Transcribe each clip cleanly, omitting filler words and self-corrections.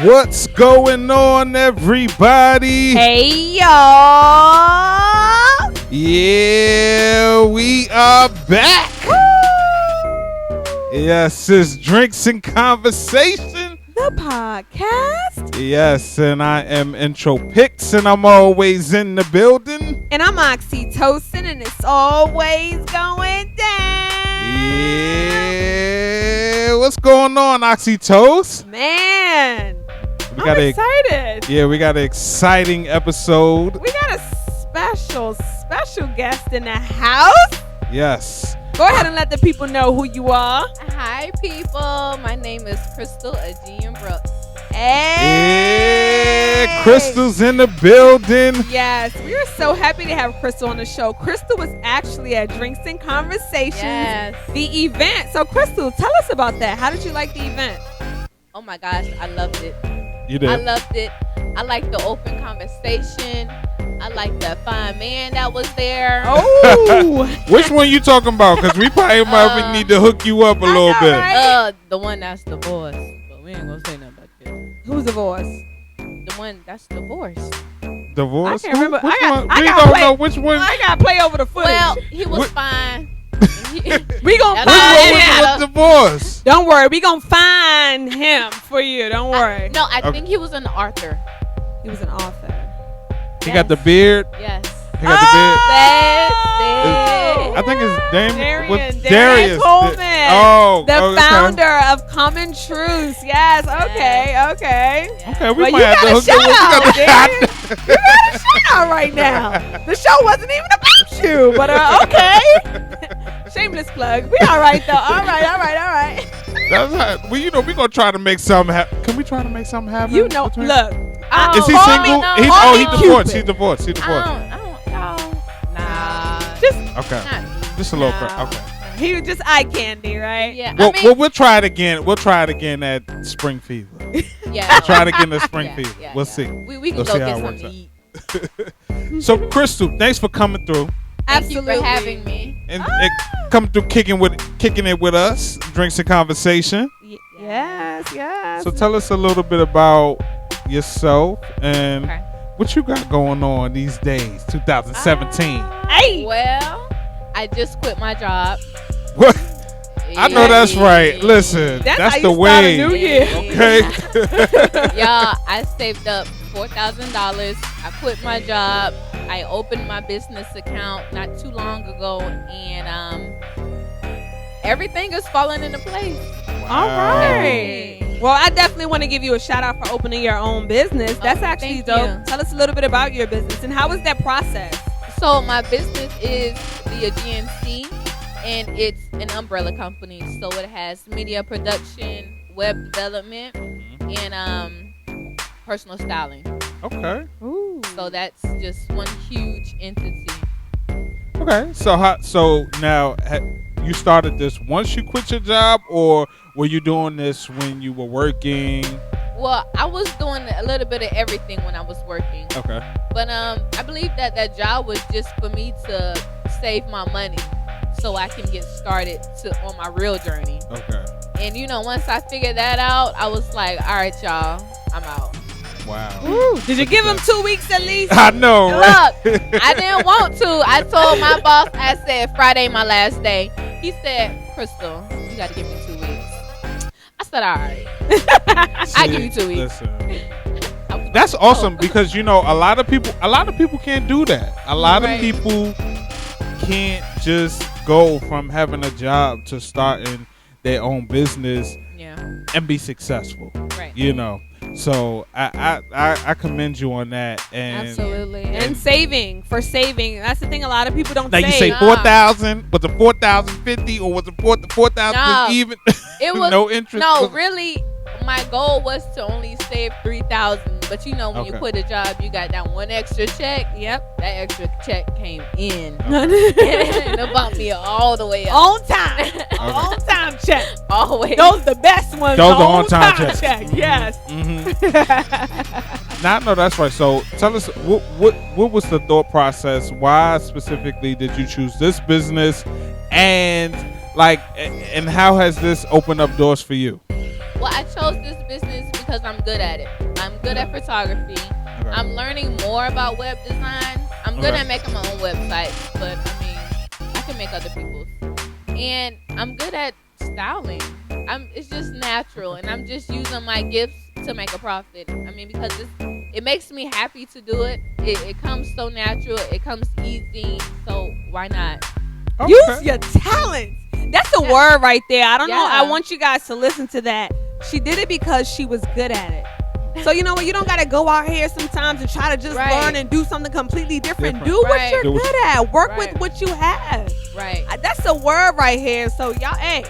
What's going on, everybody? Hey, y'all. Yeah, we are back. Woo! Yes, it's Drinks and Conversation, The podcast. Yes, and I am Intro Picks, and I'm always in the building. And I'm Oxytocin, and it's always going down. Yeah, what's going on, Oxytos? Man, I'm excited. We got an exciting episode. We got a special guest in the house. Yes. Go ahead and let the people know who you are. Hi, people. My name is Crystal Aegean Brooks. Hey. Yeah, Crystal's in the building. Yes, we are so happy to have Crystal on the show. Crystal was actually at Drinks and Conversations, the event. So, Crystal, tell us about that. How did you like the event? Oh, my gosh. I loved it. You did? I loved it. I liked the open conversation. I liked the fine man that was there. Oh. Which one you talking about? Because we probably might need to hook you up a little bit. Right? The one that's divorced. But we ain't going to say nothing about that. Who's divorced? The one that's divorced. Divorce? I can't remember. Which one? I We gotta don't play- know which one. I got to play over the footage. Well, he was fine. We gonna That's find all him. we What's divorce? Don't worry, we gonna find him for you. Don't worry. I think he was an author. He was an author. He got the beard. Yes. He got the That's I think his name was Darius Coleman. Oh, the okay. founder of Common Truths. Yes. Okay. Okay. Okay, we Well, might you have to got a hook shout you up. out, Darius. You got a shout out right now. The show wasn't even about you, but okay. Shameless plug. We all right though. All right. That's how, well, you know, we're going to try to make something happen. Can we try to make something happen? You know, between- look. Is he Call single? me, no. He's Call me divorced. Cupid. He's divorced. Nah. Okay. Not me. Just a little No. Okay. He was just eye candy, right? Yeah. Well, we'll try it again. We'll try it again at Spring Fever. Yeah. We'll try it again at Spring Fever. Yeah, We'll yeah. see. We can We'll go see get how it something works to eat. So, Crystal, thanks for coming through Thank you Absolutely. for having me. and come through kicking it with us. Drinks and Conversation. Yes. So tell us a little bit about yourself and Okay. what you got going on these days, 2017. Hey. Well, I just quit my job. What? I know that's right. Listen, That's that's how the you start a way. new year. Okay. Y'all, I saved up $4,000. I quit my job. I opened my business account not too long ago, and everything is falling into place. All Wow. right. Well, I definitely want to give you a shout out for opening your own business. That's actually thank dope. you. Tell us a little bit about your business and how was that process? So my business is the GNC, and it's an umbrella company. So it has media production, web development, and personal styling. Okay. Ooh. So that's just one huge entity. Okay. So now you started this once you quit your job, or were you doing this when you were working? Well, I was doing a little bit of everything when I was working. Okay. But I believe that job was just for me to save my money so I can get started on my real journey. Okay. And once I figured that out, I was like, all right, y'all, I'm out. Wow. Ooh. Did you give him 2 weeks at least? I know, right? Look, I didn't want to. I told my boss, I said, Friday my last day. He said, Crystal, you got to give me 2 weeks. I said, all right. I give you 2 weeks. Listen. That's awesome because a lot of people can't do that. A lot of Right. people can't just go from having a job to starting their own business Yeah. and be successful. Right. So I commend you on that. And Absolutely. And saving. That's the thing a lot of people don't now say. you say Nah. 4,000, was it 4,050 or was it 4,000 No. even? It was no interest. No, really, my goal was to only save $3,000. But when you Okay. quit a job, you got that one extra check. Yep. That extra check came in. On And it bumped me all the way up. time. On time check. All the way up. Those are the best ones. Those the are on-time checks. check. Yes. Mm-hmm. Now, no, that's right. So tell us what was the thought process? Why specifically did you choose this business, and how has this opened up doors for you? Well, I chose this business because I'm good at it. I'm good at photography. Okay. I'm learning more about web design. I'm good at making my own websites, but I mean, I can make other people's. And I'm good at styling. It's just natural, and I'm just using my gifts to make a profit. I mean, because it makes me happy to do it. It comes so natural. It comes easy. So why not? Okay. Use your talents. That's a word right there. I don't know. I want you guys to listen to that. She did it because she was good at it. So you know what? You don't got to go out here sometimes and try to just learn and do something completely different. Do what you're good at. Work with what you have. Right. That's a word right here. So y'all, hey.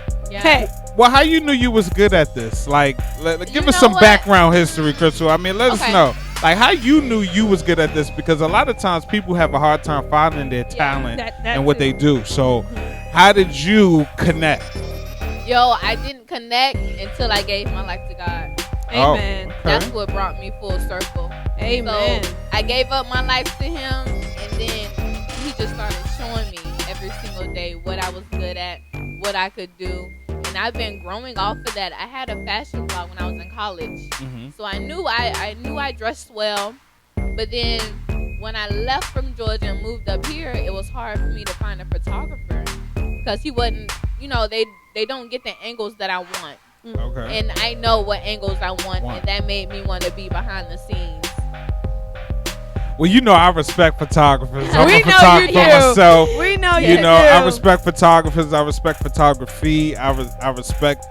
Well, how you knew you was good at this? Like, give us some background history, Crystal. I mean, let us know. Like, how you knew you was good at this? Because a lot of times people have a hard time finding their talent and what they do. So, how did you connect? Yo, I didn't connect until I gave my life to God. Amen. That's what brought me full circle. Amen. So I gave up my life to him, and then he just started showing me every single day what I was good at, what I could do. And I've been growing off of that. I had a fashion blog when I was in college. So I knew I dressed well. But then when I left from Georgia and moved up here, it was hard for me to find a photographer. Because he wasn't, they don't get the angles that I want. Okay. And I know what angles I want, and that made me want to be behind the scenes. Well, I respect photographers. I'm a photographer myself. We know you. I respect photographers. I respect photography. I respect,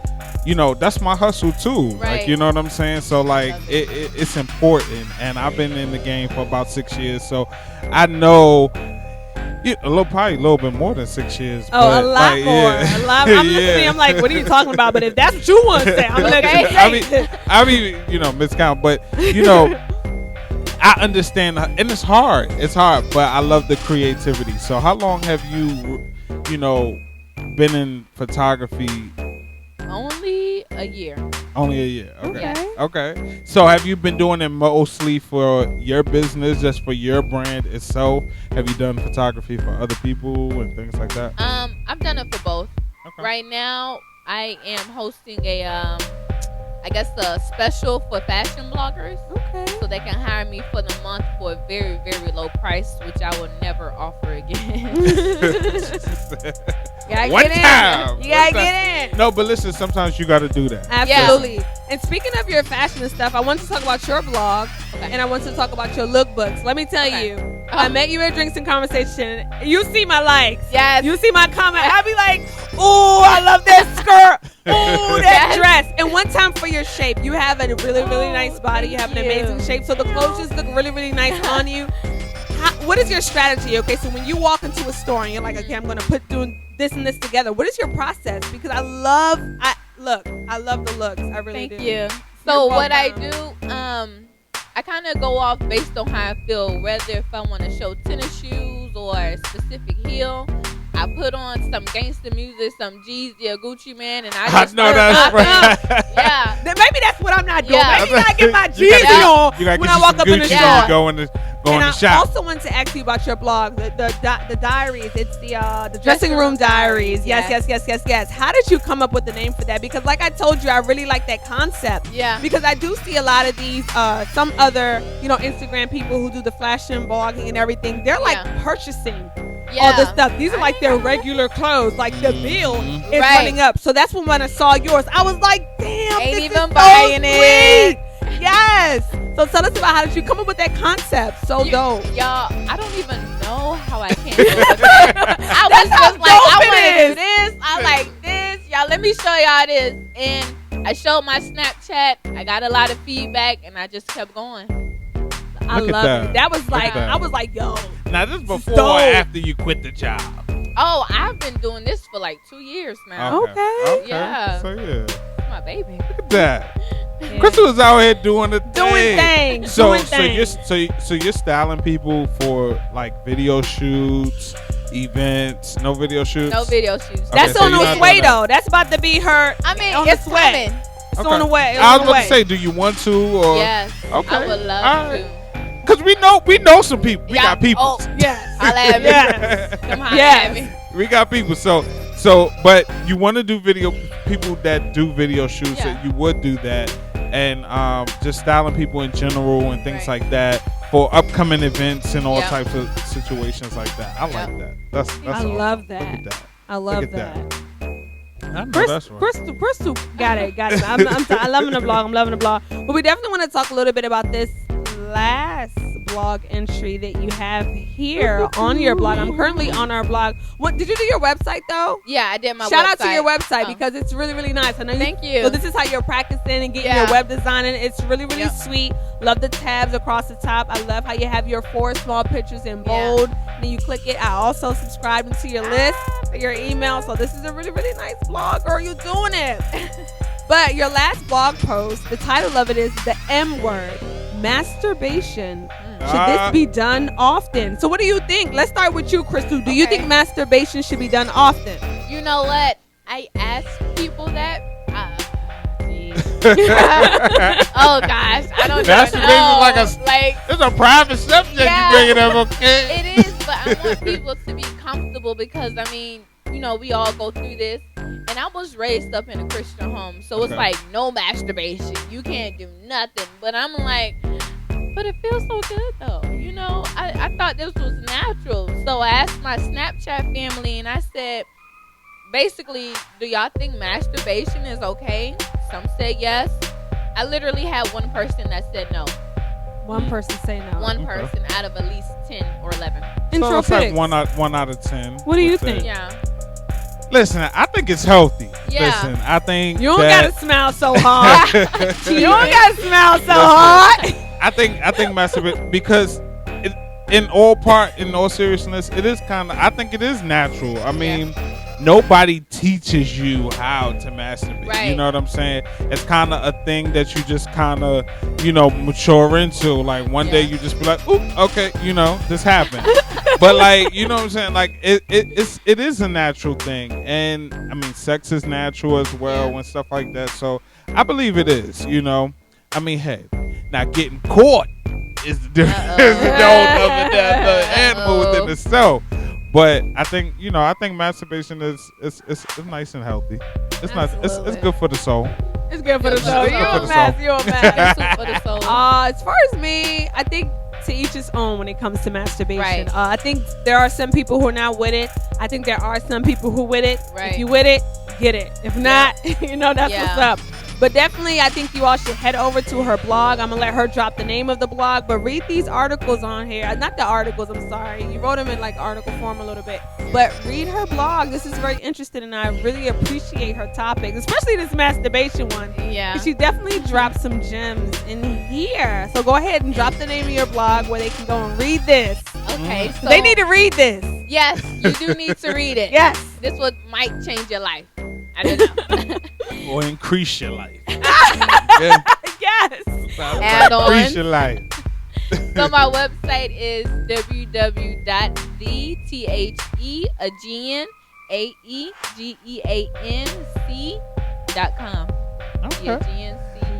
that's my hustle too. Right. Like, you know what I'm saying? So like, it's important. And I've been in the game for about 6 years, so I know. Probably a little bit more than 6 years. Oh, but a lot more. A lot. I'm listening. I'm like, what are you talking about? But if that's what you want to say, I'm letting you say. I mean, miscount, but I understand, and it's hard. It's hard, but I love the creativity. So, how long have you, been in photography? Only a year. Only a year. Okay. So have you been doing it mostly for your business, just for your brand itself? Have you done photography for other people and things like that? I've done it for both. Okay. Right now, I am hosting a special for fashion bloggers. Okay. So they can hire me for the month for a very, very low price, which I will never offer again. You gotta get in. No, but listen, sometimes you gotta do that. Absolutely. Yeah. And speaking of your fashion and stuff, I want to talk about your blog, and I want to talk about your lookbooks. Let me tell you, I met you at Drinks and Conversation. You see my likes. Yes. You see my comment. I be like, ooh, I love that skirt. Ooh, that dress. And one time for your shape, you have a really, really nice body. You have an amazing shape. So the clothes just look really, really nice on you. What is your strategy? Okay, so when you walk into a store and you're like, okay, I'm going to put doing this and this together. What is your process? Because I love the looks. I really do. Thank you. So what I do, I kind of go off based on how I feel. Whether if I want to show tennis shoes or a specific heel, I put on some gangster music, some Jeezy or Gucci Man, and I just know that's right. Yeah. Maybe that's what I'm not doing. Yeah. Maybe I get my Jeezy on when I walk up in the store. Go in the shop. I also want to ask you about your blog, the diaries. It's the dressing room diaries. Yes. How did you come up with the name for that? Because like I told you, I really like that concept. Yeah. Because I do see a lot of these, some other, Instagram people who do the fashion blogging and everything. They're like purchasing all this stuff. These are like their regular clothes. Like the bill is running up. So that's when I saw yours, I was like, damn, ain't this even is buying so it. Sweet. Yes. So tell us about how did you come up with that concept? So dope. Y'all, I don't even know how I came up with it. I was just like, I want to do this. I like this. Y'all, let me show y'all this. And I showed my Snapchat. I got a lot of feedback, and I just kept going. I love it. That was like, I was like, yo. Now, this is before or after you quit the job? Oh, I've been doing this for like 2 years now. Okay. Yeah. So, yeah. It's my baby. Look at that. Yeah. Crystal is out here doing the thing. Doing things. So you're styling people for like video shoots, events. No video shoots. No video shoots. Okay, that's on the way though. That's about to be her. I mean, on it's the way. coming. It's on the way. I was about to say, do you want to? Or yes. Okay. I would love to. Because we know some people. We got people. Oh, yes. Holla at me. Yes. We got people. So, but you want to do video, people that do video shoots, so you would do that. and just styling people in general and things like that for upcoming events and all types of situations like that. I like that. That's I awesome. love that. Look at that. I love Look at that. I know that's right. Crystal, got it. I'm loving the blog. But we definitely want to talk a little bit about this last blog entry that you have here on your blog. I'm currently on our blog. What did you do your website though? Yeah, I did my Shout website. out to your website because it's really, really nice. I know Thank you. So this is how you're practicing and getting your web designing. It's really, really sweet. Love the tabs across the top. I love how you have your 4 small pictures in bold. Then you click it. I also subscribe into your list for your email. So this is a really, really nice blog, girl. You're doing it. But your last blog post, the title of it is The M Word, Masturbation. Should this be done often? So what do you think? Let's start with you, Crystal. Do you think masturbation should be done often? You know what? I ask people that. Oh gosh, I don't know. It's a private subject you bring it up, okay? It is, but I want people to be comfortable because I mean, you know, we all go through this. And I was raised up in a Christian home, so it's like no masturbation. You can't do nothing. But I'm like, but it feels so good though. You know, I thought this was natural. So I asked my Snapchat family and I said, basically, do y'all think masturbation is okay? Some said yes. I literally had one person that said no. One person say no. One person out of at least 10 or 11. So it's like one out of 10. What do you think? Yeah. Listen, I think it's healthy. Yeah. Listen, I think you don't gotta smile so hard. You don't gotta smile so hard. I think masturbation, because in all seriousness, it is kind of. I think it is natural. I mean, nobody teaches you how to masturbate. Right. You know what I'm saying? It's kind of a thing that you just kind of, mature into. Like one day you just be like, "Oop, okay, this happened." But like, you know what I'm saying? Like it is a natural thing, and I mean, sex is natural as well and stuff like that. So I believe it is. I mean, hey, now getting caught is the difference. The animal within itself. But I think masturbation is nice and healthy. It's not. It's good for the soul. It's good for the soul. You're a mess. It's for the soul. As far as me, I think to each his own when it comes to masturbation. Right. I think there are some people who are not with it. I think there are some people who with it. Right. If you with it, get it. If not, that's what's up. But definitely, I think you all should head over to her blog. I'm going to let her drop the name of the blog. But read these articles on here. Not the articles, I'm sorry. You wrote them in like article form a little bit. But read her blog. This is very interesting, and I really appreciate her topics, especially this masturbation one. Yeah. She definitely dropped some gems in here. So go ahead and drop the name of your blog where they can go and read this. Okay. So They need to read this. Yes, you do need to read it. Yes. This one might change your life. I don't know. Or increase your life. Yes. Add on. Increase your life. So my website is www.theaegeanc.com. Okay.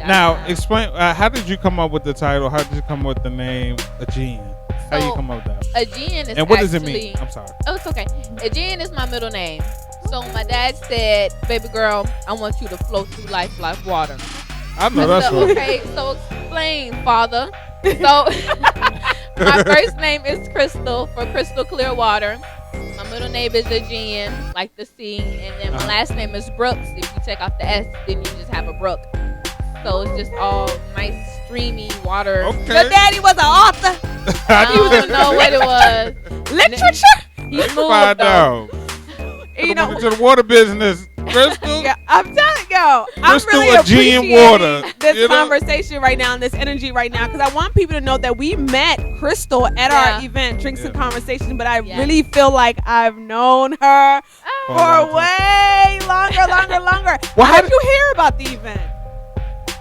Now, explain, how did you come up with the title? How did you come up with the name Aegean? How you come up with that? Aegean is and what does it mean? I'm sorry. Oh, it's okay. Aegean is my middle name. So my dad said, baby girl, I want you to float through life like water. I know that's right. Okay, so explain, father. So my first name is Crystal, for crystal clear water. My middle name is Aegean, like the sea. And then my last name is Brooks. If you take off the S, then you just have a brook. So it's just all nice, streamy water. Okay. Your daddy was an author. I don't know what it was. Literature? He moved Find though. out. To the water business, Crystal. Yeah, I'm telling y'all, I'm Crystal really Aegean appreciating water, this conversation right now and this energy right now, because I want people to know that we met Crystal at our event, Drinks and Conversation, but I really feel like I've known her for way longer. Well, how did you hear about the event?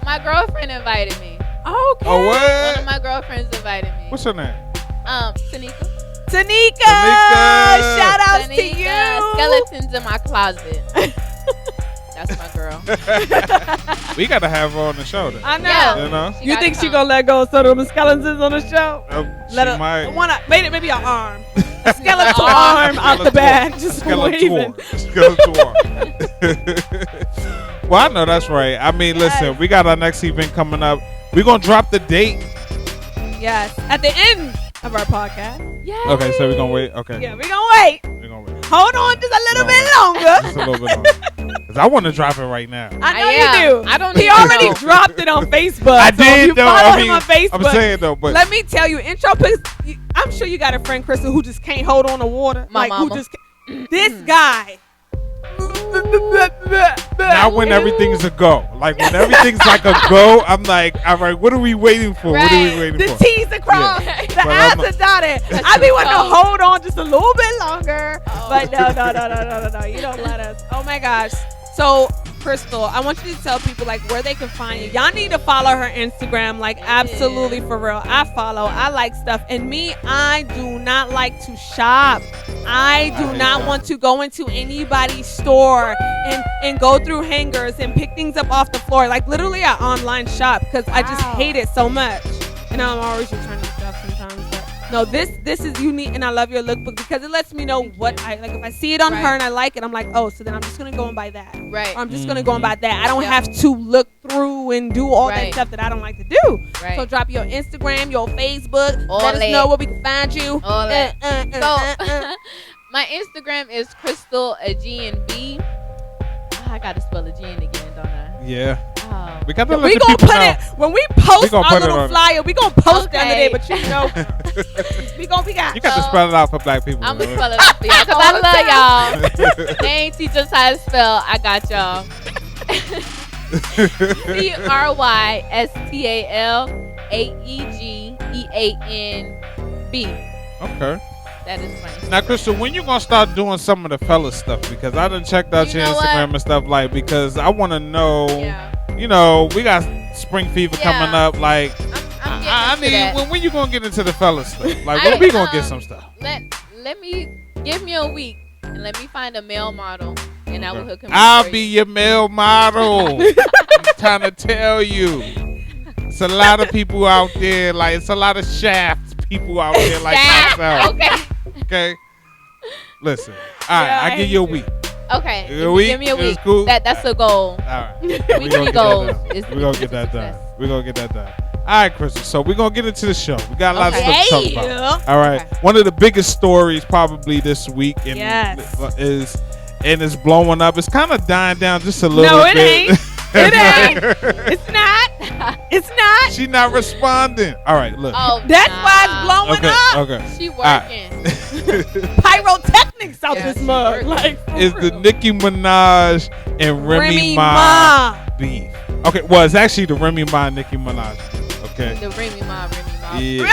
My girlfriend invited me. Okay. Oh, what? One of my girlfriends invited me. What's her name? Tanika. Shout outs to you. Skeletons in my closet. That's my girl. We got to have her on the show then. I know. Yeah. You think she gonna let go of some of them skeletons on the show? She might. Maybe an arm. A skeletal arm out the back. Just waving. Skeletor. Well, I know that's right. I mean, listen, we got our next event coming up. We're going to drop the date. Yes. At the end of our podcast. Yes. Okay, so we're going to wait. Okay. Yeah, we're going to wait. We're going to wait. Hold on just a little bit longer. Just a little bit longer. Because I want to drop it right now. I know you do. I don't. He already dropped it on Facebook. I so did, if you though. follow him on Facebook. I'm saying, though, but. Let me tell you, intro pics. I'm sure you got a friend, Crystal, who just can't hold on to water. My mama. Who just can't. This guy. Now when everything's a go. Like when everything's like a go, I'm like, all right, what are we waiting for? Right. What are we waiting The for? T's are crossed, Yeah. the But I's I'm are dotted. I be wanting to hold on just a little bit longer. Oh. But no. You don't let us. Oh my gosh. So, Crystal, I want you to tell people like where they can find you. Y'all need to follow her Instagram, like absolutely for real. I follow, I like stuff. And me, I do not like to shop. I do not want to go into anybody's store and go through hangers and pick things up off the floor. Like literally I online shop because I just hate it so much. And I'm always returning stuff sometimes. But no, this is unique, and I love your lookbook because it lets me know what I like. If I see it on her and I like it, I'm like, oh, so then I'm just gonna go and buy that. Right. Or I'm just gonna go and buy that. I don't have to look through and do all that stuff that I don't like to do. Right. So drop your Instagram, your Facebook. All let us that. know where we can find you. All that. So my Instagram is Crystal AGNB. I gotta spell AGN again, don't I? Yeah. Oh. We got to let We the gonna people put know. it when we post gonna our put it little on- flyer. We gonna post it under Okay. there, but you know, we got. You got to spell it out for black people. I'm gonna man. spell it out for y'all because I love y'all. They ain't teach us how to spell. I got y'all. CRYSTALAEGEANB. Okay. That is funny. Now, Crystal, when you gonna start doing some of the fella stuff? Because I done checked out You your know Instagram what? and stuff like. Because I want to know. Yeah. You know, we got spring fever coming up. Like, I'm I getting into that. when you gonna get into the fella stuff? Like, when we gonna get some stuff? Let me give me a week and let me find a male model and I will hook him up. I'll for be you. your male model. I'm trying to tell you. It's a lot of people out there. Like, it's a lot of shaft people out there like myself. Okay. Listen. All right. I give you a week. Okay. A week? Give me a It's week. cool? That's a goal. All right. Weekly goals. We're going to get that done. We're going to get that done. All right, Crystal. So we're going to get into the show. We got a lot of stuff to talk about. All right. Okay. One of the biggest stories probably this week and is it's blowing up. It's kind of dying down just a little bit. No, it ain't. It ain't. It's not. It's not. She not responding. All right, look. Oh, That's why it's blowing up. Okay. She working. Pyrotechnics out Yeah, this she mug. working. Like, It's the Nicki Minaj and Remy Ma Ma. beef. Okay, well, it's actually the Remy Ma and Nicki Minaj beef, okay? The Remy Ma. Yeah.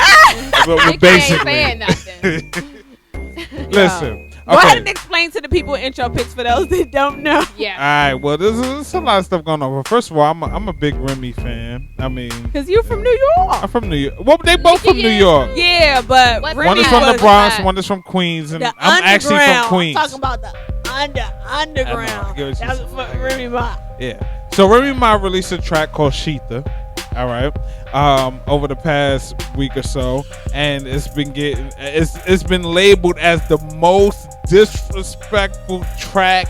but Nicki basically. ain't saying nothing. Listen. Go ahead Okay. and explain to the people intro pics for those that don't know. Yeah. All right. Well, there's a lot of stuff going on. Well, first of all, I'm a big Remy fan. I mean, Because you're from New York. I'm from New York. Well, they both from New York. Yeah, but What Remy One is from the was Bronx, that? one is from Queens, and the I'm actually from underground. Queens. I'm talking about the underground. I get what you're That's saying. what Remy Ma. Yeah. So Remy Ma released a track called Sheetha. All right. Over the past week or so, and it's been labeled as the most disrespectful track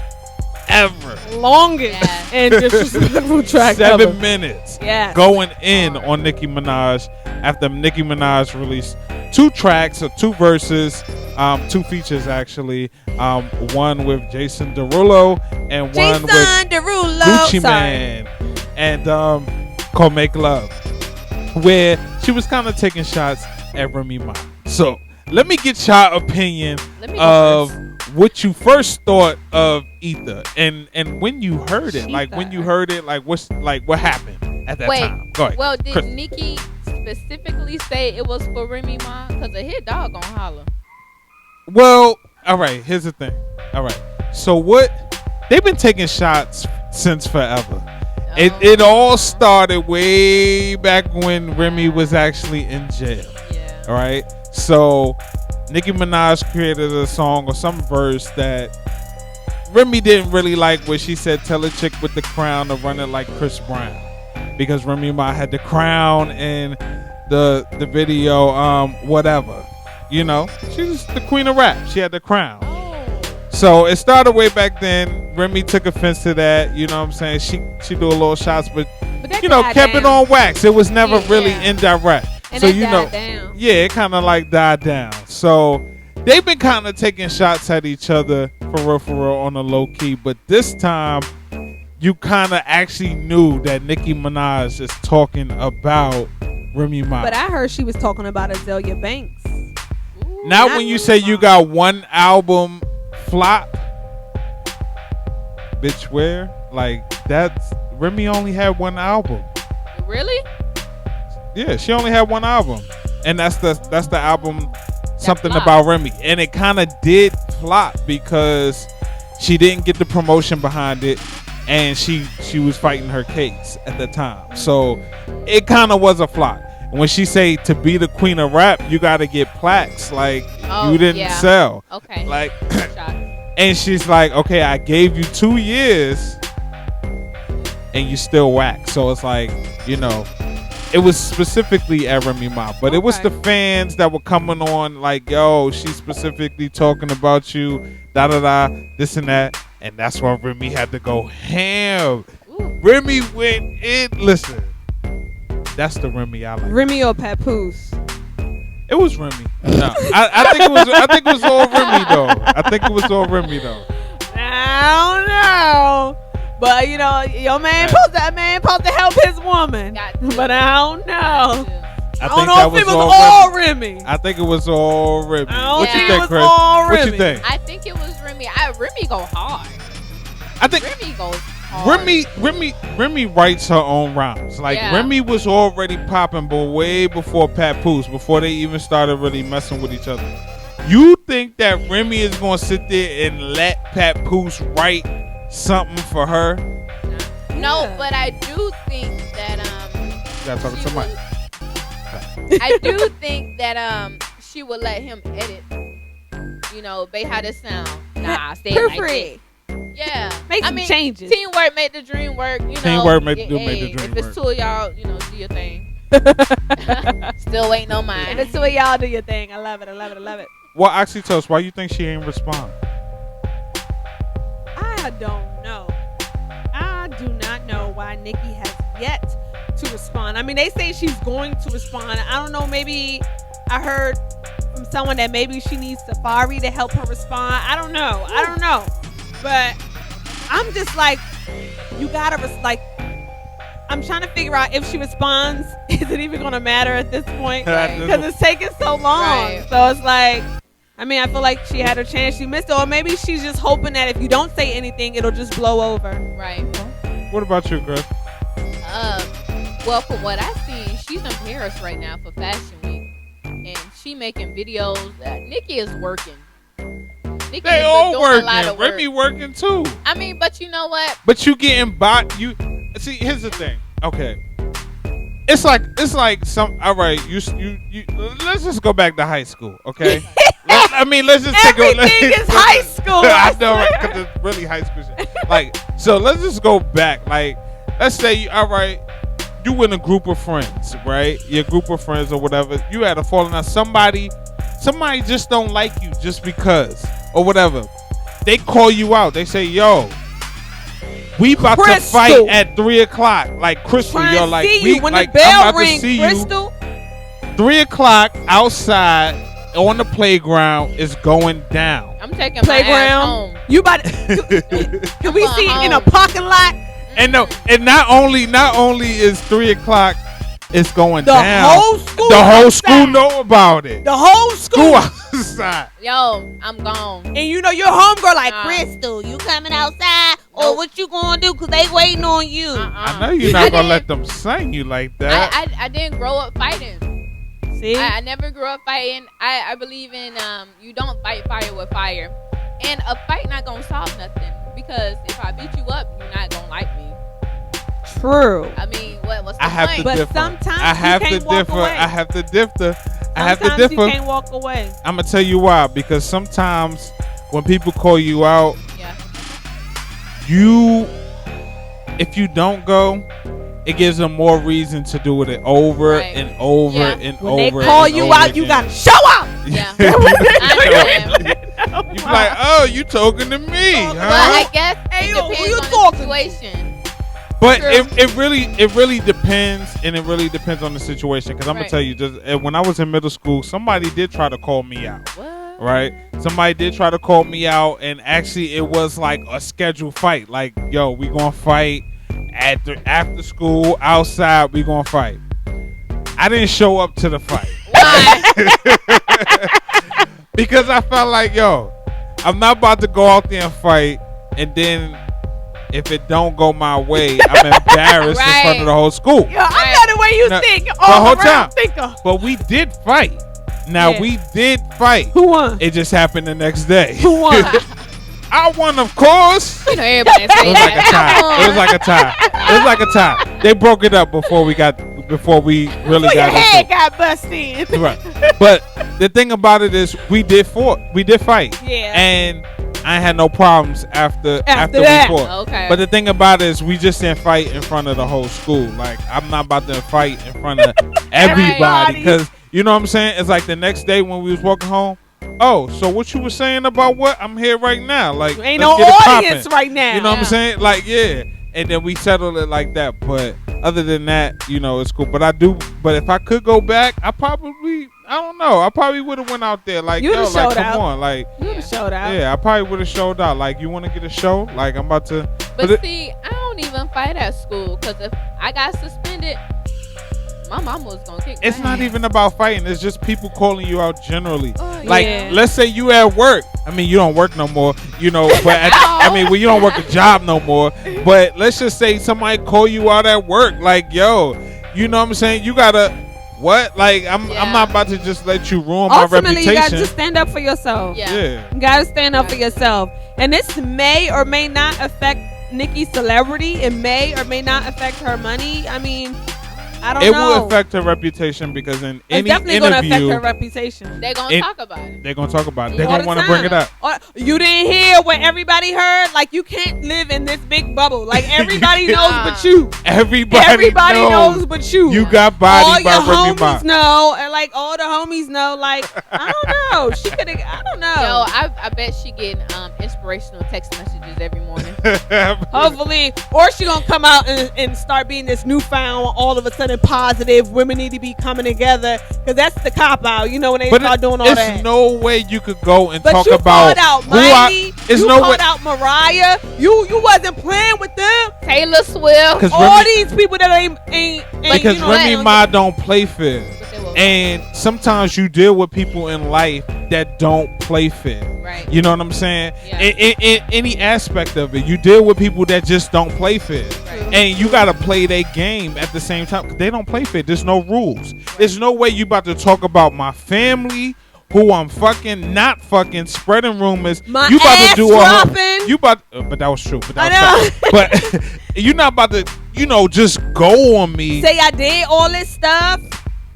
ever. Longest and disrespectful track 7 ever. minutes. Yes. Going in on Nicki Minaj after Nicki Minaj released 2 tracks or 2 verses, 2 features actually. One with Jason Derulo and one with Derulo. Gucci Man, and called Make Love, where she was kind of taking shots at Remy Ma. So let me get your opinion Let me go of first. what you first thought of Ether and when you heard it. Like when Sheetha. you heard it, like what happened at that time? Go ahead. Well, did Chris. Nicki specifically say it was for Remy Ma? Because a hit dog gonna holler. Well, all right. Here's the thing. All right. So what they've been taking shots since forever. It all started way back when Remy was actually in jail. Yeah. All right. So Nicki Minaj created a song or some verse that Remy didn't really like, where she said, "Tell a chick with the crown to run it like Chris Brown," because Remy Ma had the crown in the video. Whatever. You know, she was the queen of rap. She had the crown. Oh. So it started way back then. Remy took offense to that. You know what I'm saying? She do a little shots, but you know, kept it on wax. It was never really indirect. And so it you know, died down. yeah, it kind of like died down. So they've been kind of taking shots at each other for real on the low key. But this time, you kind of actually knew that Nicki Minaj is talking about Remy Ma. But I heard she was talking about Azalea Banks. Now, when you say you got one album flop, bitch, where? Like, that's Remy only had one album. Really? Yeah, she only had one album, and that's the album Something flop. About Remy, and it kind of did flop because she didn't get the promotion behind it, and she was fighting her case at the time, so it kind of was a flop. When she say to be the queen of rap, you got to get plaques. Like, you didn't sell. Okay. Like, and she's like, okay, I gave you 2 years, and you still whack. So it's like, you know, it was specifically at Remy Ma, but it was the fans that were coming on like, yo, she's specifically talking about you, da da da, this and that, and that's why Remy had to go ham. Ooh. Remy went in. Listen. That's the Remy I like. Remy or Papoose? It was Remy. No, I think it was. I think it was all Remy though. I think it was all Remy though. I don't know, but you know, your man supposed to help his woman. But I don't know. I don't know if it was all Remy. I think it was all Remy. What you think, Chris? What you think? I think it was Remy. Remy go hard. I think Remy goes. Remy writes her own rhymes. Like, Remy was already popping, but way before Papoose, before they even started really messing with each other. You think that Remy is going to sit there and let Papoose write something for her? No, but I do think that you gotta talk to somebody. I do think that she would let him edit. You know, they had it sound. Nah, stay like that. Yeah, make some changes. Teamwork make the dream work. You know, teamwork make the dream work. If it's two of y'all, you know, do your thing. Still ain't no mind. If it's two of y'all, do your thing. I love it. Well, actually, tell us why you think she ain't respond. I don't know. I do not know why Nicki has yet to respond. I mean, they say she's going to respond. I don't know. Maybe I heard from someone that maybe she needs Safari to help her respond. I don't know. But I'm just like, you gotta I'm trying to figure out if she responds, is it even gonna matter at this point? Because it's taking so long. Right. So it's like, I mean, I feel like she had her chance, she missed it, or maybe she's just hoping that if you don't say anything, it'll just blow over. Right. What about you, Griff? Well, from what I've seen, she's in Paris right now for Fashion Week, and she making videos. Nicki is working. They all working. Remy working too. I mean, but you know what? But you getting bought. You see. Here's the thing. Okay, it's like some. All right, you. Let's just go back to high school. Okay. Let's just take everything is high school. I know, because it's really high school shit. Like, so let's just go back. Like, let's say, all right, you in a group of friends, right? Your group of friends or whatever. You had a falling out. Somebody just don't like you just because. Or whatever. They call you out. They say, yo, we about to fight at 3 o'clock. Like, Crystal, yo, like, we when the bell rings, Crystal. 3 o'clock outside on the playground is going down. I'm taking playground my ass home. You about to, can we see in a parking lot? And no, and not only is 3 o'clock, it's going down. The whole school know about it. The whole school outside. Yo, I'm gone. And you know your homegirl like, Crystal, you coming outside? Nope. Or what you gonna do? Cause they waiting on you. I know you're not gonna let them sing you like that. I didn't grow up fighting. See? I never grew up fighting. I believe in you don't fight fire with fire. And a fight not gonna solve nothing. Because if I beat you up, you're not gonna like me. True. I mean, what's the point? But sometimes you can't walk away. I have to differ. Sometimes you can't walk away. I'm gonna tell you why. Because sometimes when people call you out, if you don't go, it gives them more reason to do it over and over and when over. When they call you out, you gotta show up. Yeah. You be like, oh, you talking to me, huh? Well, I guess it who you depends on talking the situation. But it really depends, and it really depends on the situation. Because I'm gonna tell you, just when I was in middle school, somebody did try to call me out. What? Right? Somebody did try to call me out, and actually, it was like a scheduled fight. Like, yo, we gonna fight after school outside. We gonna fight. I didn't show up to the fight. Why? Because I felt like, yo, I'm not about to go out there and fight, and then if it don't go my way, I'm embarrassed in front of the whole school. Yo, I'm not the way you think. The whole time. Thinker. But we did fight. Now, we did fight. Who won? It just happened the next day. Who won? I won, of course. You know, everybody say It was like a tie. It was like a tie. It was like a tie. They broke it up before we really Your got head into it. got busted. Right. But the thing about it is, we did fight. Yeah. And I had no problems after that. we fought. Okay. But the thing about it is, we just didn't fight in front of the whole school. Like, I'm not about to fight in front of everybody, because you know what I'm saying. It's like the next day when we was walking home. Oh, so what you were saying about what? I'm here right now. Like, Ain't let's no get it audience poppin'. right now. You know what I'm saying? Like, yeah. And then we settled it like that. But other than that, you know, it's cool. But if I could go back, I don't know. I probably would have went out there like, You'd yo, have like, showed come out. on, like, You would have showed out. yeah, I probably would have showed out. Like, you want to get a show? Like, I'm about to. But see, I don't even fight at school, because if I got suspended, my mama was gonna kick. It's not even about fighting. It's just people calling you out generally. Like, yeah. let's say you at work. I mean, you don't work no more, you know. But well, you don't work a job no more. But let's just say somebody call you out at work. Like, yo, you know what I'm saying? You gotta what? Like, I'm not about to just let you ruin my reputation. Ultimately, you gotta just stand up for yourself. Yeah. You gotta stand up for yourself. And this may or may not affect Nicki's celebrity. It may or may not affect her money. I mean, I don't know. It will affect her reputation, because in any it's definitely interview, gonna affect her reputation. They're gonna talk about it. They're gonna talk about it. They're All gonna the want to time. bring it up. You didn't hear what everybody heard? Like, you can't live in this big bubble. Like, everybody knows but you. Everybody knows but you. You got body by all Remy your Ma. homies know, and like all the homies know. Like, I don't know. She could have. I don't know. Yo, I bet she getting inspirational text messages every morning. Hopefully, or she gonna come out and start being this newfound, all of a sudden positive. Women need to be coming together, because that's the cop out. You know, when they start doing all that. There's no way you could go and But talk you about called out who Miley. You no called way. out Mariah. You wasn't playing with them. Taylor Swift. Because All these people that ain't because you know, Remy what? Ma don't play fair, and sometimes you deal with people in life that don't play fair. Right. You know what I'm saying? Yeah. In any aspect of it, you deal with people that just don't play fair. Right. And you gotta play their game at the same time, 'cause they don't play fair. There's no rules. There's no way you about to talk about my family, who I'm fucking, not fucking, spreading rumors. My you about ass to do dropping. You about, but that was true. But that I was fact. But you're not about to, just go on me. Say I did all this stuff.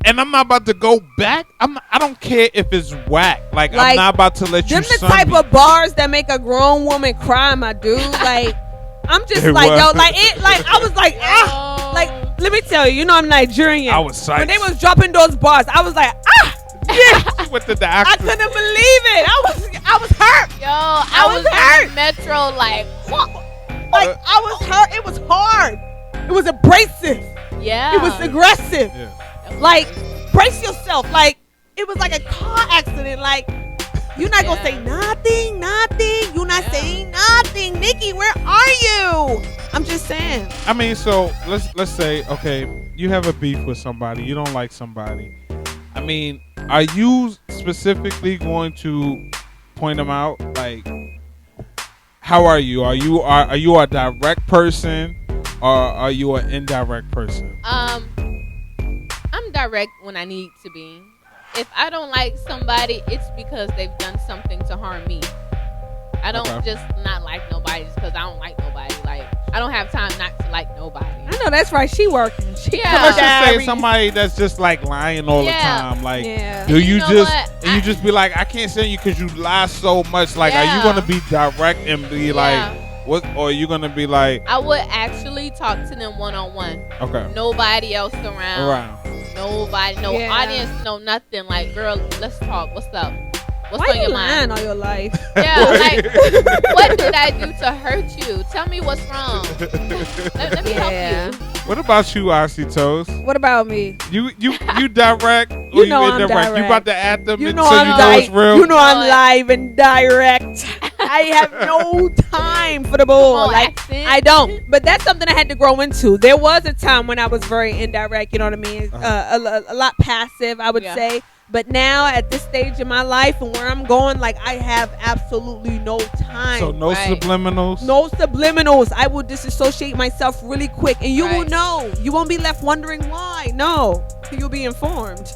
And I'm not about to go back. I don't care if it's whack. Like, I'm not about to let you. Them the sun type me. of bars that make a grown woman cry, my dude. Like, I'm just It like, was. yo, like it, like I was like, like, let me tell you, I'm Nigerian. I was psyched. When they was dropping those bars, I was like, yeah. With the I accent. couldn't believe it. I was hurt. Yo, I was hurt. in Metro like, what? Like, I was hurt. It was hard. It was abrasive. Yeah. It was aggressive. Yeah. Like, brace yourself. Like, it was like a car accident. Like, you're not gonna say nothing. You're not saying nothing. Nicki, where are you? I'm just saying. I mean, so let's say, okay, you have a beef with somebody, you don't like somebody. I mean, are you specifically going to point them out? Like, how are you? Are you a direct person, or are you an indirect person? I'm direct when I need to be. If I don't like somebody, it's because they've done something to harm me. I don't just not like nobody just because I don't like nobody. Like, I don't have time not to like nobody. I know that's right. She working. She Let's just say somebody that's just like lying all the time. Like, do you know just what? and you just be like, I can't stand you because you lie so much. Like, are you gonna be direct and be like, what? Or are you gonna be like? I would actually talk to them one-on-one. Okay. Nobody else around. Nobody, no audience, no nothing. Like, girl, let's talk. What's up? What's Why on you your lying mind? all your life? Yeah, like, what did I do to hurt you? Tell me what's wrong. Let me help you. What about you, Oxy Toes? What about me? You direct or You know I'm indirect? direct. You about to add them You in know so I'm you know it's real? You know I'm live and direct. I have no time for the bull. Come on, Like accent. I don't. But that's something I had to grow into. There was a time when I was very indirect. You know what I mean? A lot passive, I would say. But now at this stage in my life and where I'm going, like I have absolutely no time. So no subliminals. No subliminals. I will disassociate myself really quick, and you will know. You won't be left wondering why. No, you'll be informed.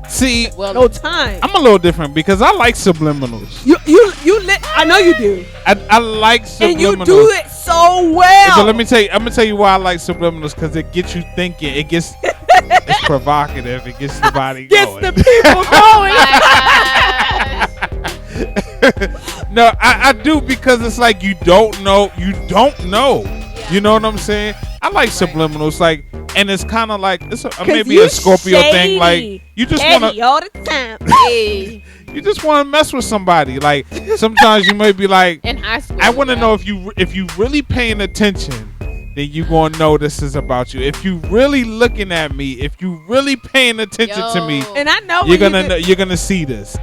See, no time. I'm a little different because I like subliminals. I know you do. I like subliminals, and you do it so well. But let me tell you, I'm gonna tell you why I like subliminals because it gets you thinking. It gets it's provocative. It gets the body going. Gets the people going. No, I do because it's like you don't know. You don't know. Yeah. You know what I'm saying? I like subliminals, like, and it's kind of like it's maybe a Scorpio thing. Like you just want to all the time. You just want to mess with somebody. Like sometimes you may be like, in high school, I want to know if you really paying attention. Then you gonna know this is about you. If you really looking at me, if you really paying attention to me, and I know you're gonna see this.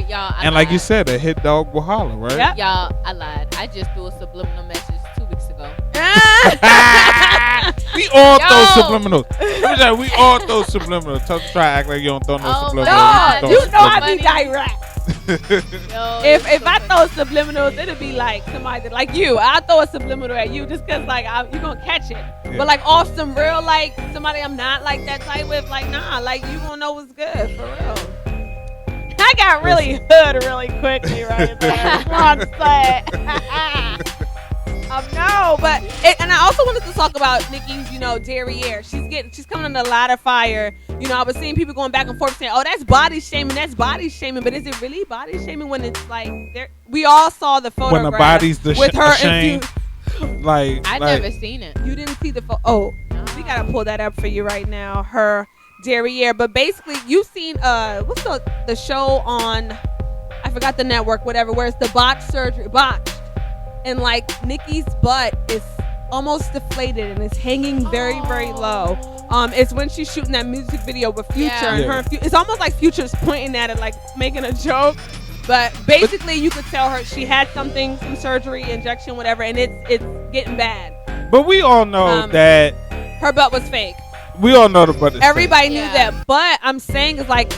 Y'all, and like you said, a hit dog will holler, right? Yep. Y'all, I lied. I just threw a subliminal message 2 weeks ago. We all throw subliminals. We all throw subliminals. Try to act like you don't throw no subliminals. No, you know I be direct. Yo, if I throw subliminals, it'll be like somebody that, like you. I'll throw a subliminal at you just because like you're gonna catch it. Yeah. But like off some real like somebody I'm not like that type with, like nah, like you gonna know what's good for real. I got really hood really quickly right there. One side. No, but and I also wanted to talk about Nicki's, derriere. She's coming under a lot of fire. I was seeing people going back and forth saying, "Oh, that's body shaming. That's body shaming." But is it really body shaming when it's like we all saw the photograph when the body's with her shame? I never seen it. You didn't see the photo? Oh, we gotta pull that up for you right now. Her derriere, but basically you've seen what's the show on? I forgot the network, whatever. Where it's the botched surgery, and like Nicki's butt is almost deflated and it's hanging very, very low. It's when she's shooting that music video with Future and her. It's almost like Future's pointing at it, like making a joke. But basically, you could tell her she had some surgery, injection, whatever, and it's getting bad. But we all know that her butt was fake. We all know the butt is Everybody fake. knew that. But I'm saying is like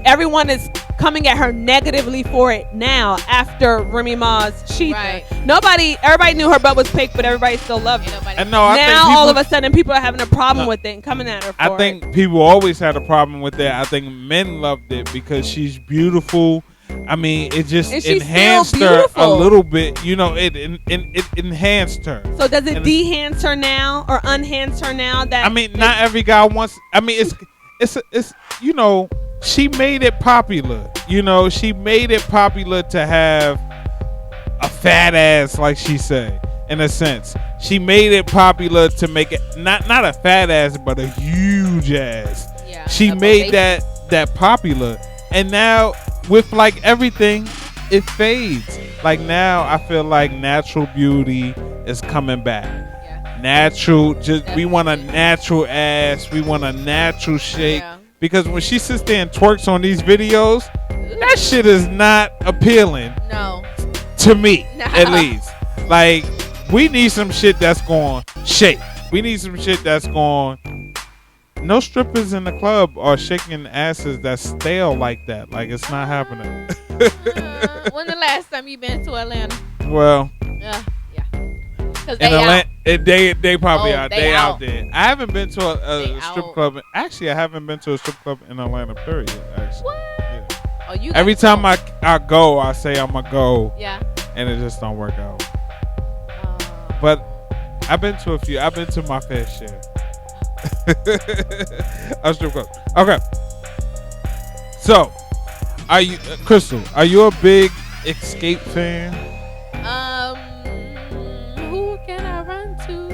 everyone is coming at her negatively for it now after Remy Ma's cheating. Right. Everybody knew her butt was fake, but everybody still loved it. And I think all of a sudden people are having a problem with it and coming at her for it. I think people always had a problem with that. I think men loved it because she's beautiful. I mean, it just enhanced her a little bit. It enhanced her. So does it de-hance her now or unhance her now? That not every guy wants. I mean, it's she made it popular. She made it popular to have a fat ass, like she said. In a sense, she made it popular to make it not a fat ass, but a huge ass. Yeah, she made that popular, and now with like everything, it fades. Like now, I feel like natural beauty is coming back. Yeah. Natural, we want a natural ass. We want a natural shape. Yeah. Because when she sits there and twerks on these videos, that shit is not appealing. No. To me, at least. Like, we need some shit that's going shake. We need some shit that's going. No strippers in the club are shaking asses that's stale like that. Like, it's not happening. When the last time you been to Atlanta? Well. Yeah. In Atlanta, they probably are. They out there. I haven't been to a strip club. Actually, I haven't been to a strip club in Atlanta, period. Actually. What? Yeah. Oh, every time I go, I say I'm going to go. Yeah. And it just don't work out. But I've been to a few. I've been to my fair share. A strip club. Okay. So, are you, Crystal, are you a big Xscape fan? Who can I run to?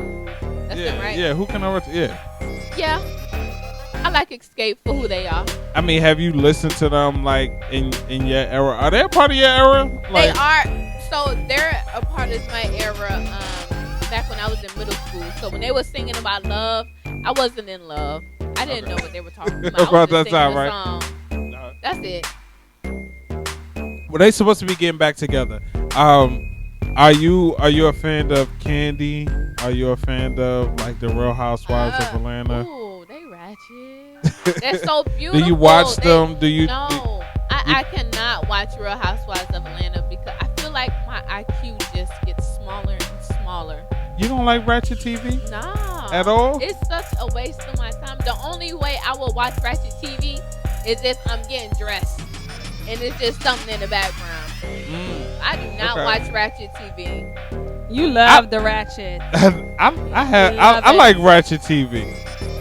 That's them, right? Yeah, who can I run to? Yeah. Yeah. I like Xscape for who they are. I mean, have you listened to them like in your era? Are they a part of your era? Like, they are. So they're a part of my era. Back when I was in middle school. So when they were singing about love, I wasn't in love. I didn't know what they were talking about. I was just singing a song. That's it. Well, they supposed to be getting back together. Are you a fan of Candy? Are you a fan of like the Real Housewives of Atlanta? Ooh, they ratchet. They're so beautiful. Do you watch them? Do you? No, I cannot watch Real Housewives of Atlanta because I feel like my IQ just gets smaller and smaller. You don't like ratchet TV? No. At all? It's such a waste of my time. The only way I will watch ratchet TV is if I'm getting dressed and it's just something in the background. I do not watch ratchet TV. You love the ratchet. I like ratchet TV.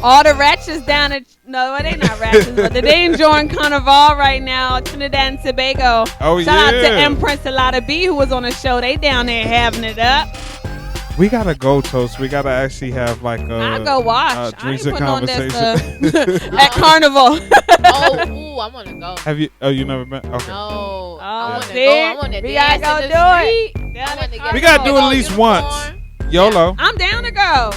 All the ratchets down at they not ratchets, but they enjoying Carnival right now, Trinidad and Tobago. Oh, Shout out to Empress Alada B who was on the show. They down there having it up. We gotta go, Toast. We gotta actually have like a. I go watch. I ain't putting on conversation this at Carnival. I want to go. Have you? Oh, you never been? Okay. No. I want to go. I want to dance gotta in go the do street. We gotta do at least once. YOLO. I'm down to go.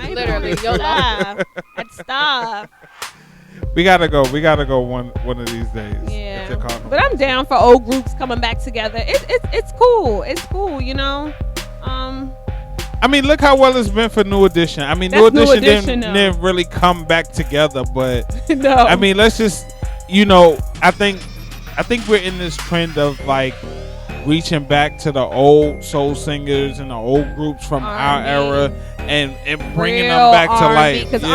Literally, YOLO. I'd stop. We gotta go. We gotta go one of these days. Yeah. But I'm down for old groups coming back together. It's cool. It's cool, you know. I mean, look how well it's been for New Edition. I mean, New Edition didn't really come back together, but no. I mean, let's just, I think we're in this trend of like reaching back to the old soul singers and the old groups from our era and bringing them back to life. Because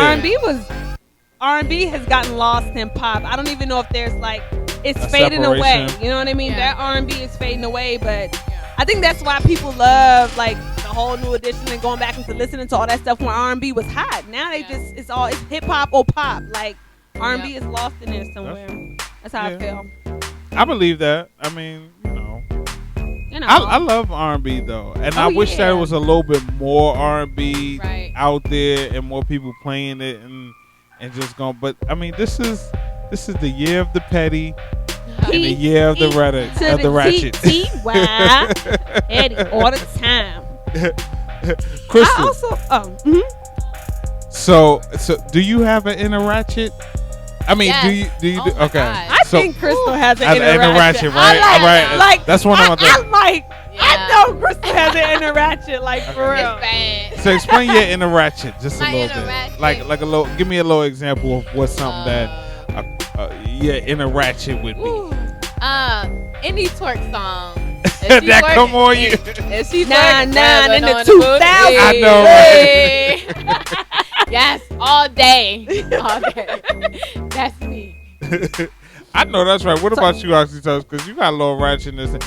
R&B has gotten lost in pop. I don't even know if there's like it's fading away. You know what I mean? Yeah. That R&B is fading away, but I think that's why people love like the whole New Edition and going back into listening to all that stuff when R&B was hot. Now they it's hip hop or pop. Like R&B is lost in there somewhere. That's how I feel. I believe that. I mean, I love R&B though, and I wish there was a little bit more R&B out there and more people playing it and just going. But I mean, this is the year of the petty. And the year of the ratchet. Eddie all the time. Crystal. I also So do you have an inner ratchet? I mean, do you? Okay. I think Crystal has an inner ratchet. Right? Like that's one of my things. I know Crystal has an inner ratchet, like for real. So explain your inner ratchet just a little bit. Like a little. Give me a little example of what's something that your inner ratchet would be. Any twerk song. That come on you. If she in the 2000s. I know. Right? Yes, all day. All day. That's me. I know that's right. What about you, Oxytocin? Because you got a little ratchetness.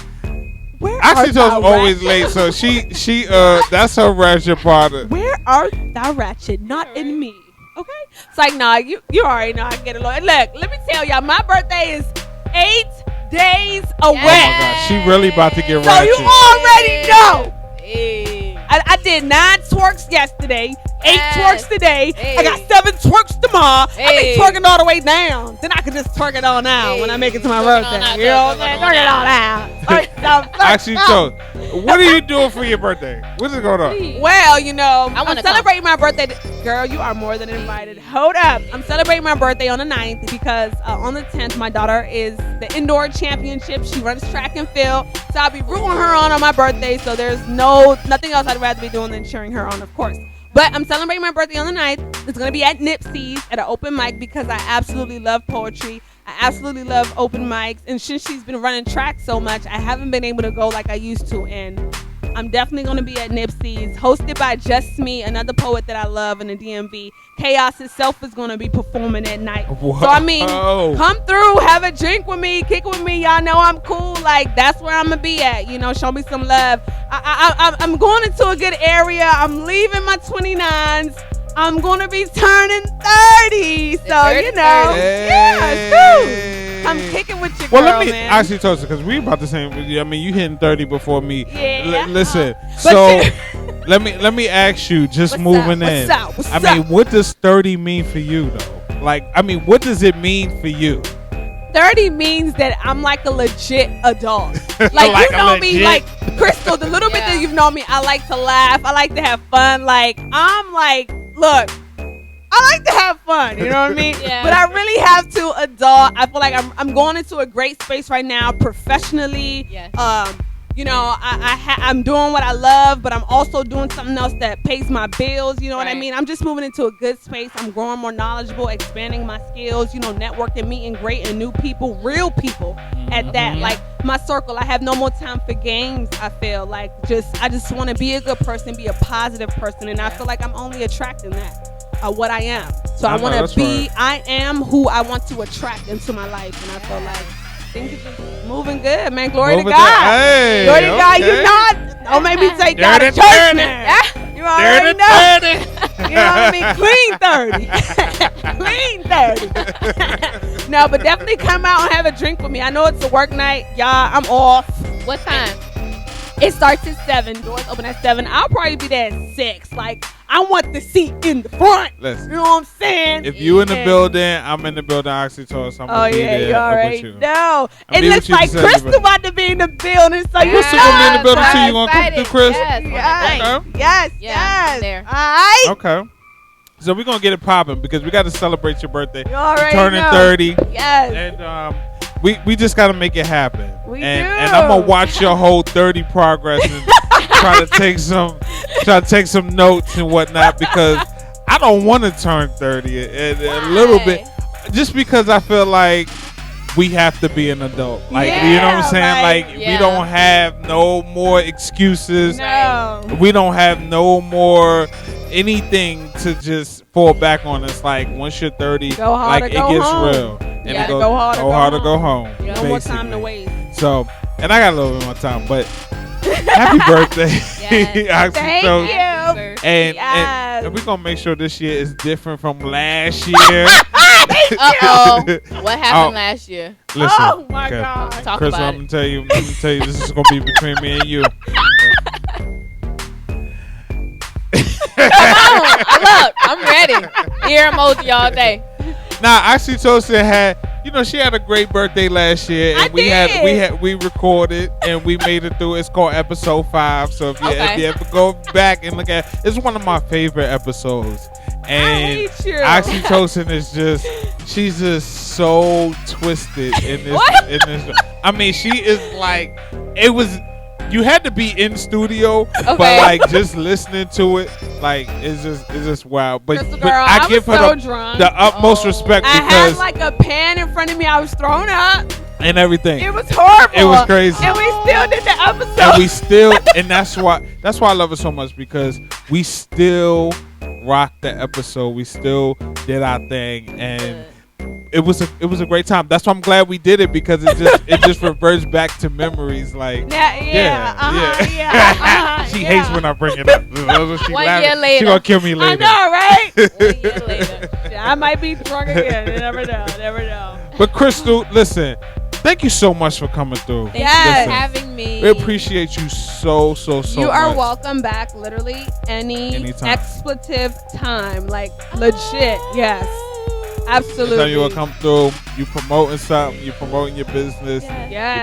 Oxytocin's always late, so she that's her ratchet part. Where art thou ratchet? Not in me. Okay? It's like, nah, you already know I can get along. Look, let me tell y'all, my birthday is 8 days away. Oh my God, she really about to get ratchet. So you already know. Hey. I did 9 twerks yesterday, 8 twerks today. I got 7 twerks tomorrow. I be twerking all the way down. Then I can just twerk it on out when I make it to my birthday. You know what I'm saying? Twerk it on out. Actually, so what are you doing for your birthday? What's going on? Well, I'm celebrating my birthday. Girl, you are more than invited. Hold up. I'm celebrating my birthday on the 9th because on the 10th, my daughter is the indoor championship. She runs track and field. So I'll be rooting her on my birthday. So there's nothing else I'd rather be doing than cheering her on, of course. But I'm celebrating my birthday on the 9th. It's going to be at Nipsey's at an open mic because I absolutely love poetry. I absolutely love open mics. And since she's been running track so much, I haven't been able to go like I used to. And I'm definitely going to be at Nipsey's, hosted by Just Me, another poet that I love in the DMV. Chaos itself is going to be performing that night. Whoa. So, I mean, come through, have a drink with me, kick it with me. Y'all know I'm cool. Like, that's where I'm going to be at. Show me some love. I'm going into a good area. I'm leaving my 29s. I'm going to be turning 30. So, yeah, it's cool. I'm kicking with your girl, well, let me man. actually tell you, because we about the same. I mean, you hitting 30 before me. Yeah. Listen, so let me ask you, just moving in. What's up? I mean, what does 30 mean for you, though? Like, I mean, what does it mean for you? 30 means that I'm like a legit adult. Like you know me, like Crystal, the little bit that you've known me, I like to laugh. I like to have fun. Like, I'm like, look, I like to have fun. You know what I mean? Yeah. But I really have to adult. I feel like I'm going into a great space right now professionally. Yes. You know, I'm doing what I love, but I'm also doing something else that pays my bills. You know what I mean? I'm just moving into a good space. I'm growing more knowledgeable, expanding my skills, you know, networking, meeting great and new people, real people at that. Like my circle, I have no more time for games. I feel like I just want to be a good person, be a positive person. And I feel like I'm only attracting that. What I am. So I want to be, I am who I want to attract into my life. And I feel like things are just moving good, man. Glory to God. Hey, Glory to God. You know, don't make me take y'all to church now. You already know. You know what I mean? Clean 30. Clean 30. No, but definitely come out and have a drink with me. I know it's a work night. Y'all, I'm off. What time? It starts at 7. Doors open at 7. I'll probably be there at 6. Like, I want the seat in the front. Listen, you know what I'm saying? If you in the building, I'm in the building. Oxytocin, I'm gonna be there. You already with you. know. It looks like Crystal about to be in the building. So you Crystal gonna be in the building too. You gonna come through, Chris? Yes. There. All right. Okay. So we're gonna get it popping because we got to celebrate your birthday. You already turning know. 30. Yes. And we just gotta make it happen. We do. And I'm gonna watch your whole 30 progress and try to take some notes and whatnot because I don't want to turn 30 a little bit just because I feel like we have to be an adult. Like, you know what I'm saying? Like, we don't have no more excuses. No. We don't have no more anything to just fall back on. It's like once you're 30, go hard like or go it gets home. real. And it goes, go hard or go home. No more time to waste. So, and I got a little bit more time, but happy birthday. Thank you. And we're going to make sure this year is different from last year. Uh-oh. What happened last year? Listen. Oh, my God. Talk Chris, about I'm going to tell you, this is going to be between me and you. Come on. Look, I'm ready. Ear emoji all day. Nah, Oxytocin had, she had a great birthday last year, and we recorded and we made it through. It's called episode 5. So if you ever go back and look at it, it's one of my favorite episodes. And Oxytocin is she's just so twisted in this. I mean, she is like, you had to be in studio, but like just listening to it, like it's just wild. But I give her the utmost respect because I had like a pan in front of me. I was thrown up and everything. It was horrible. It was crazy. And we still did the episode. And that's why I love it so much because we still rocked the episode. We still did our thing and. It was a great time. That's why I'm glad we did it because it just reverts back to memories. Like she hates when I bring it up. 1 year later, she gonna kill me later. I know, right? 1 year later, I might be drunk again. You never know. But Crystal, listen. Thank you so much for coming through. Thank you for having me. We appreciate you so much. You are welcome back. Literally anytime. Expletive time. Like legit. Yes. Absolutely. Anytime you will come through, you promoting something, you promoting your business, you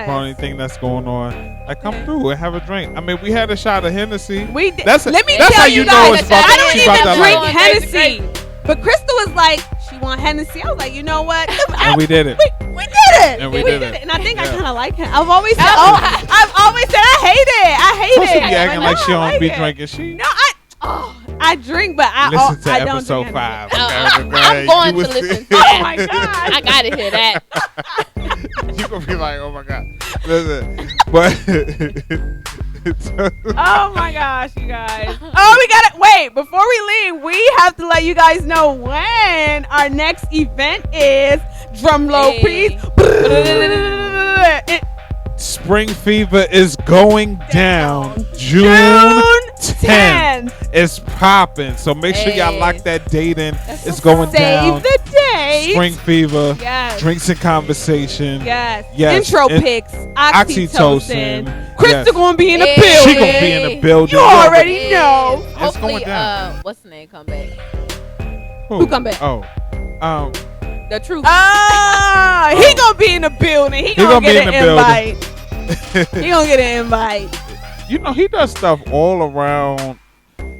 promoting anything that's going on. Like come through and have a drink. I mean, we had a shot of Hennessy. We did. Let me tell how you know guys, it's about I don't even drink Hennessy. But Crystal was like, she want Hennessy. I was like, you know what? And we did it. We did it. And we did it. And I think I kind of like him. I've always said, I hate it. I hate it. She be acting like she don't be drinking. No, I drink, but I listen to I don't episode drink 5. I'm going to listen to Oh my God. I gotta hear that. You gonna be like, oh my God. Listen, but oh my gosh, you guys. Oh, we gotta wait. Before we leave, we have to let you guys know when our next event is. Drum roll, please. Spring Fever is going down June 10th. It's popping. So make sure y'all lock that date in. It's going down. Save the date. Spring Fever. Yes. Drinks and conversation. Yes. Intro pics. Oxytocin. Crystal gonna be in the building. She gonna be in the building. You already know. Hopefully, what's the name come back? Who come back? Oh. the truth. He gonna be in the building. He gonna get an invite. He gonna get an invite. You know, he does stuff all around.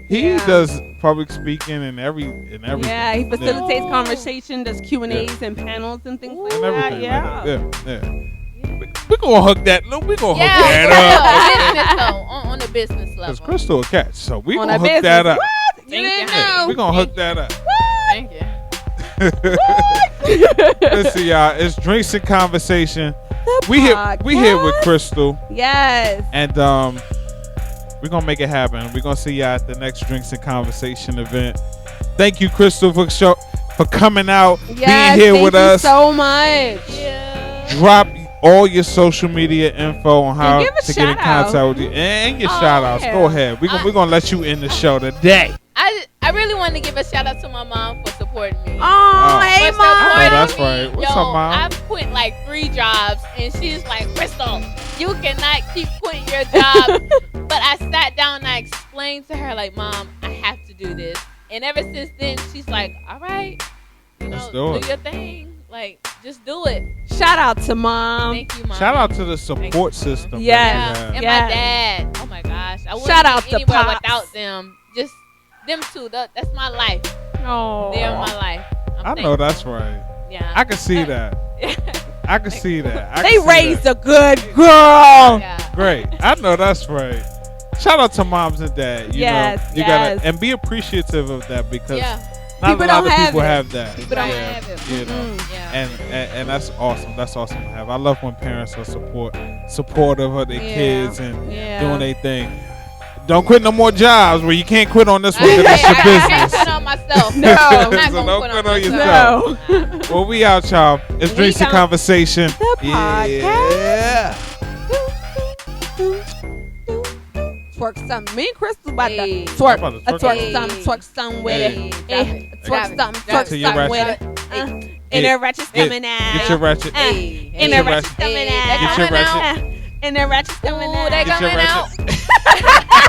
He does public speaking and everything. Yeah, he facilitates conversation, does Q&As and panels and things like that. Yeah. We're gonna hook that. We're gonna hook that up. On the business level. Because Crystal a catch, so we're gonna hook that up. We're gonna hook that up. Thank you. Listen, y'all, it's Drinks and Conversation. We here with Crystal. Yes. And we're gonna make it happen. We're gonna see y'all at the next Drinks and Conversation event. Thank you, Crystal, for coming out, being here with us. Thank you so much. Yeah. Drop all your social media info on how to get in contact with you and your shout outs. Go ahead. We're gonna let you in the show today. I really want to give a shout out to my mom for supporting me. Hey, Mom. Oh, that's right. What's up, Mom? I've quit like 3 jobs, and she's like, Crystal, you cannot keep quitting your job. But I sat down and I explained to her, like, Mom, I have to do this. And ever since then, she's like, all right, Let's do do it. your thing. Like, just do it. Shout out to Mom. Thank you, Mom. Shout out to the support system. Yes. And my dad. Oh my gosh. I wouldn't Shout out be to anywhere Pops. without them. Just them two. That's my life. Oh. They're my life. I know that's right. Yeah. I can see that. I can see that. They raised a good girl. Yeah. Great. I know that's right. Shout out to moms and dad. You know, you gotta and be appreciative of that because not people a lot of people it. have that. People don't have it. You know, Yeah. and that's awesome. That's awesome to have. I love when parents are supportive of their kids and doing their thing. Don't quit no more jobs where you can't quit on this one because that's your I business. can't quit on myself. No. I'm not So gonna don't quit quit on on myself. yourself. Well, we out, y'all. It's Drinks and Conversation. The podcast. Twerk some. Me and Crystal about to twerk. Twerk some with it. Twerk some with it. And the ratchet's coming out. Get your ratchet. And the ratchet's coming out. Get your ratchet. And the ratchet's coming out. They Get your coming ratchet. out.